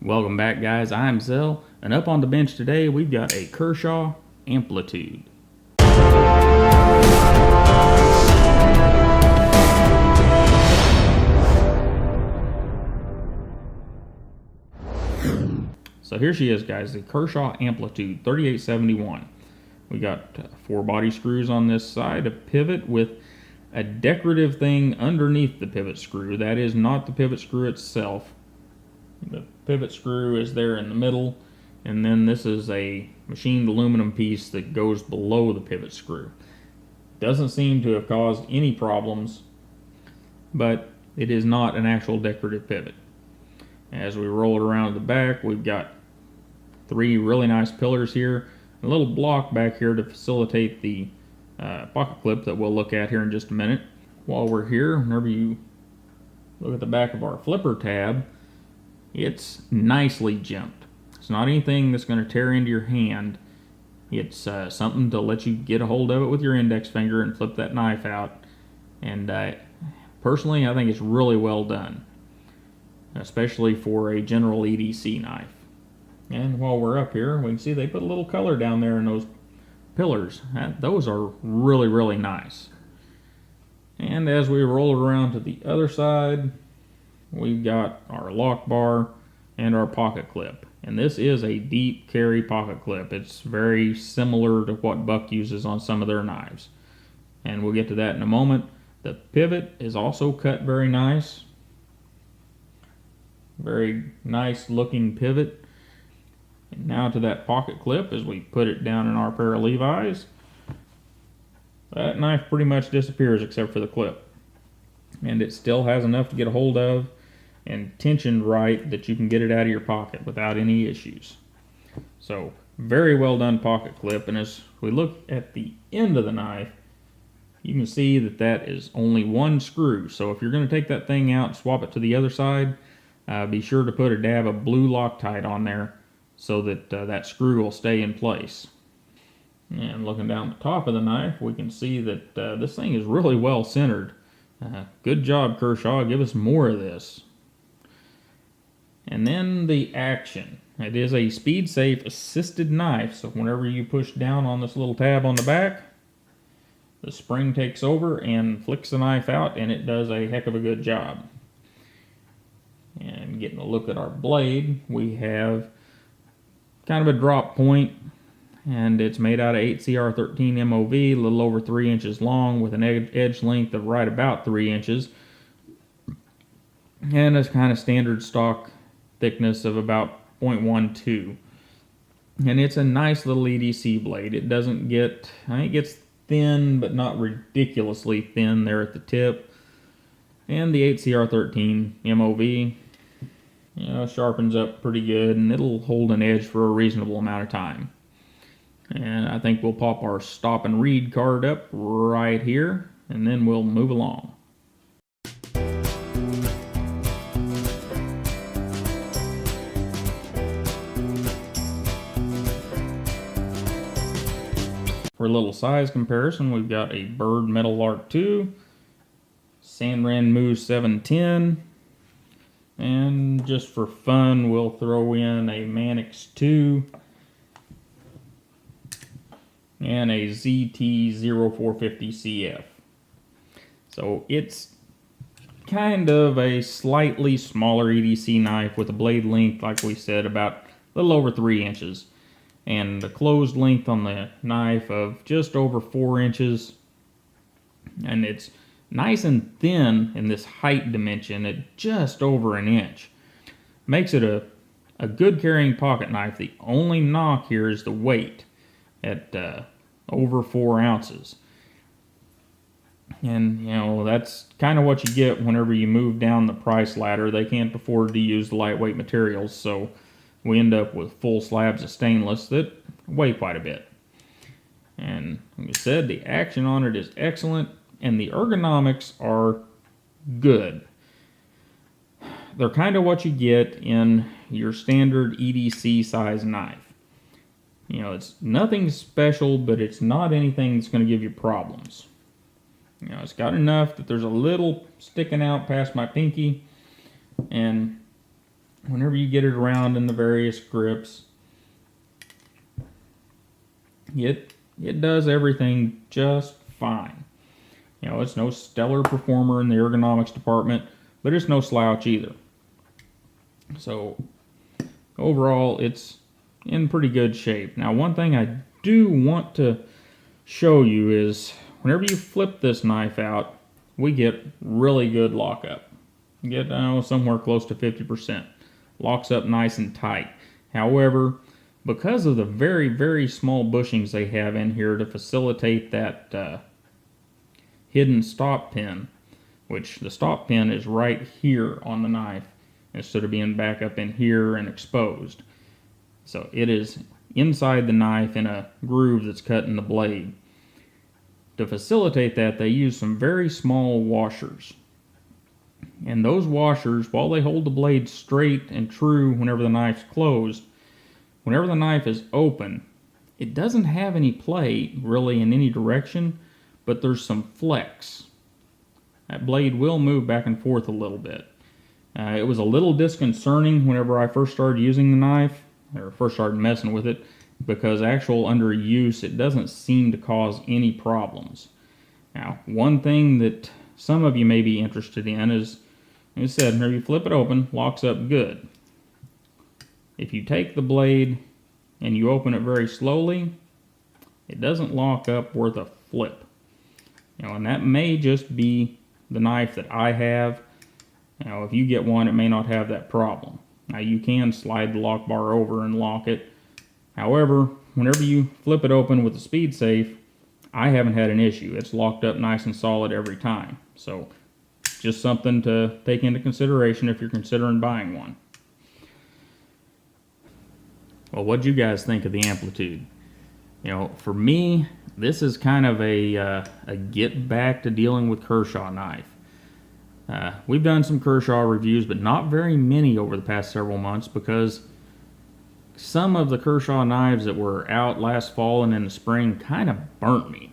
Welcome back, guys. I'm Zell, and up on the bench today we've got a Kershaw Amplitude. So here she is, guys, the Kershaw Amplitude 3871. We got 4 body screws on this side, a pivot with a decorative thing underneath the pivot screw. That is not the pivot screw itself. The pivot screw is there in the middle, and then this is a machined aluminum piece that goes below the pivot screw. Doesn't seem to have caused any problems, but it is not an actual decorative pivot. As we roll it around the back, we've got 3 really nice pillars here, a little block back here to facilitate the pocket clip that we'll look at here in just a minute. While we're here, whenever you look at the back of our flipper tab, it's nicely jimped. It's not anything that's going to tear into your hand. It's something to let you get a hold of it with your index finger and flip that knife out. And personally, I think it's really well done, especially for a general EDC knife. And while we're up here, we can see they put a little color down there in those pillars. Those are really, really nice. And as we roll it around to the other side, we've got our lock bar and our pocket clip. And this is a deep carry pocket clip. It's very similar to what Buck uses on some of their knives. And we'll get to that in a moment. The pivot is also cut very nice. Very nice looking pivot. And now to that pocket clip as we put it down in our pair of Levi's. That knife pretty much disappears except for the clip. And it still has enough to get a hold of and tensioned right that you can get it out of your pocket without any issues. So, very well done pocket clip. And as we look at the end of the knife, you can see that that is only 1 screw. So if you're going to take that thing out and swap it to the other side, be sure to put a dab of blue Loctite on there so that that screw will stay in place. And looking down the top of the knife, we can see that this thing is really well centered. Good job, Kershaw. Give us more of this. And then the action. It is a Speedsafe assisted knife, so whenever you push down on this little tab on the back, the spring takes over and flicks the knife out, and it does a heck of a good job. And getting a look at our blade, we have kind of a drop point, and it's made out of 8CR13 MOV, a little over 3 inches long with an edge length of right about 3 inches, and a kind of standard stock thickness of about 0.12. And it's a nice little EDC blade. It doesn't get, I think it gets thin, but not ridiculously thin there at the tip. And the 8CR13 MOV, sharpens up pretty good, and it'll hold an edge for a reasonable amount of time. And I think we'll pop our stop and read card up right here, and then we'll move along. For a little size comparison, we've got a Bird Metal Arc 2, Sanran Moose 710, and just for fun, we'll throw in a Mannix 2 and a ZT0450CF. So it's kind of a slightly smaller EDC knife with a blade length, like we said, about a little over 3 inches. And a closed length on the knife of just over 4 inches. And it's nice and thin in this height dimension at just over 1 inch. Makes it a good carrying pocket knife. The only knock here is the weight at over 4 ounces. And, that's kind of what you get whenever you move down the price ladder. They can't afford to use the lightweight materials, so we end up with full slabs of stainless that weigh quite a bit. And like I said, the action on it is excellent, and the ergonomics are good. They're kind of what you get in your standard EDC size knife. It's nothing special, but it's not anything that's going to give you problems. It's got enough that there's a little sticking out past my pinky, and whenever you get it around in the various grips, it does everything just fine. You know, it's no stellar performer in the ergonomics department, but it's no slouch either. So overall, it's in pretty good shape. Now, one thing I do want to show you is whenever you flip this knife out, we get really good lockup. You get somewhere close to 50%. Locks up nice and tight. However, because of the very, very small bushings they have in here to facilitate that hidden stop pin, which the stop pin is right here on the knife instead of being back up in here and exposed. So it is inside the knife in a groove that's cut in the blade. To facilitate that, they use some very small washers. And those washers, while they hold the blade straight and true whenever the knife's closed, whenever the knife is open, it doesn't have any play really in any direction, but there's some flex. That blade will move back and forth a little bit. It was a little disconcerting whenever I first started using the knife, or first started messing with it, because actual under use, it doesn't seem to cause any problems. Now, one thing that some of you may be interested in is, like I said, whenever you flip it open, locks up good. If you take the blade and you open it very slowly, it doesn't lock up worth a flip. You know, and that may just be the knife that I have. You know, if you get one, it may not have that problem. Now, you can slide the lock bar over and lock it. However, whenever you flip it open with the Speedsafe, I haven't had an issue. It's locked up nice and solid every time. So, just something to take into consideration if you're considering buying one. Well, what'd you guys think of the Amplitude? You know, for me, this is kind of a get back to dealing with Kershaw knife. We've done some Kershaw reviews, but not very many over the past several months because some of the Kershaw knives that were out last fall and in the spring kind of burnt me.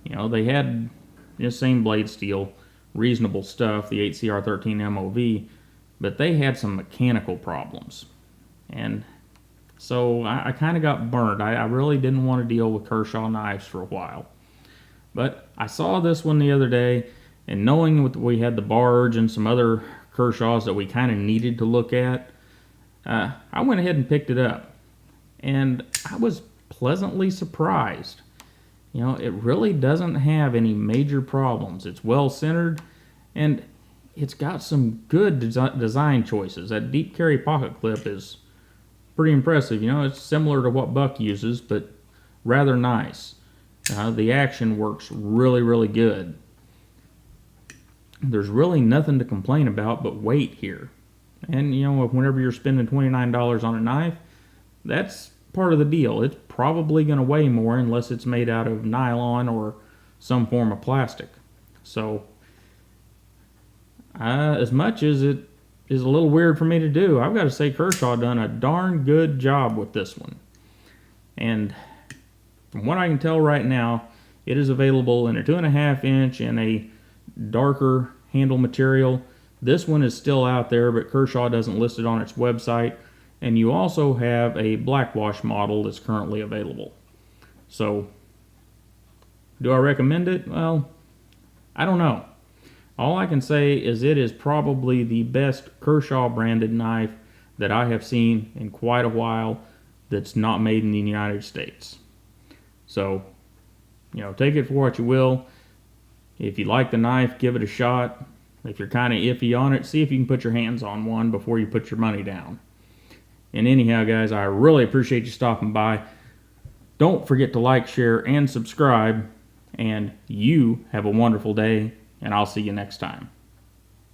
You know, they had the same blade steel, reasonable stuff, the 8CR13 MOV, but they had some mechanical problems. And so I kind of got burnt. I really didn't want to deal with Kershaw knives for a while. But I saw this one the other day, and knowing we had the Barge and some other Kershaws that we kind of needed to look at, I went ahead and picked it up. And I was pleasantly surprised. You know, it really doesn't have any major problems. It's well centered, and it's got some good design choices. That deep carry pocket clip is pretty impressive. You know, it's similar to what Buck uses, but rather nice. The action works really, really good. There's really nothing to complain about but weight here. And, you know, whenever you're spending $29 on a knife, that's part of the deal. It's probably going to weigh more unless it's made out of nylon or some form of plastic. So, as much as it is a little weird for me to do, I've got to say Kershaw done a darn good job with this one. And from what I can tell right now, it is available in a 2.5 inch and a darker handle material. This one is still out there, but Kershaw doesn't list it on its website. And you also have a blackwash model that's currently available. So, do I recommend it? Well, I don't know. All I can say is it is probably the best Kershaw branded knife that I have seen in quite a while that's not made in the United States. So, you know, take it for what you will. If you like the knife, give it a shot. If you're kind of iffy on it, see if you can put your hands on one before you put your money down. And anyhow, guys, I really appreciate you stopping by. Don't forget to like, share, and subscribe. And you have a wonderful day, and I'll see you next time.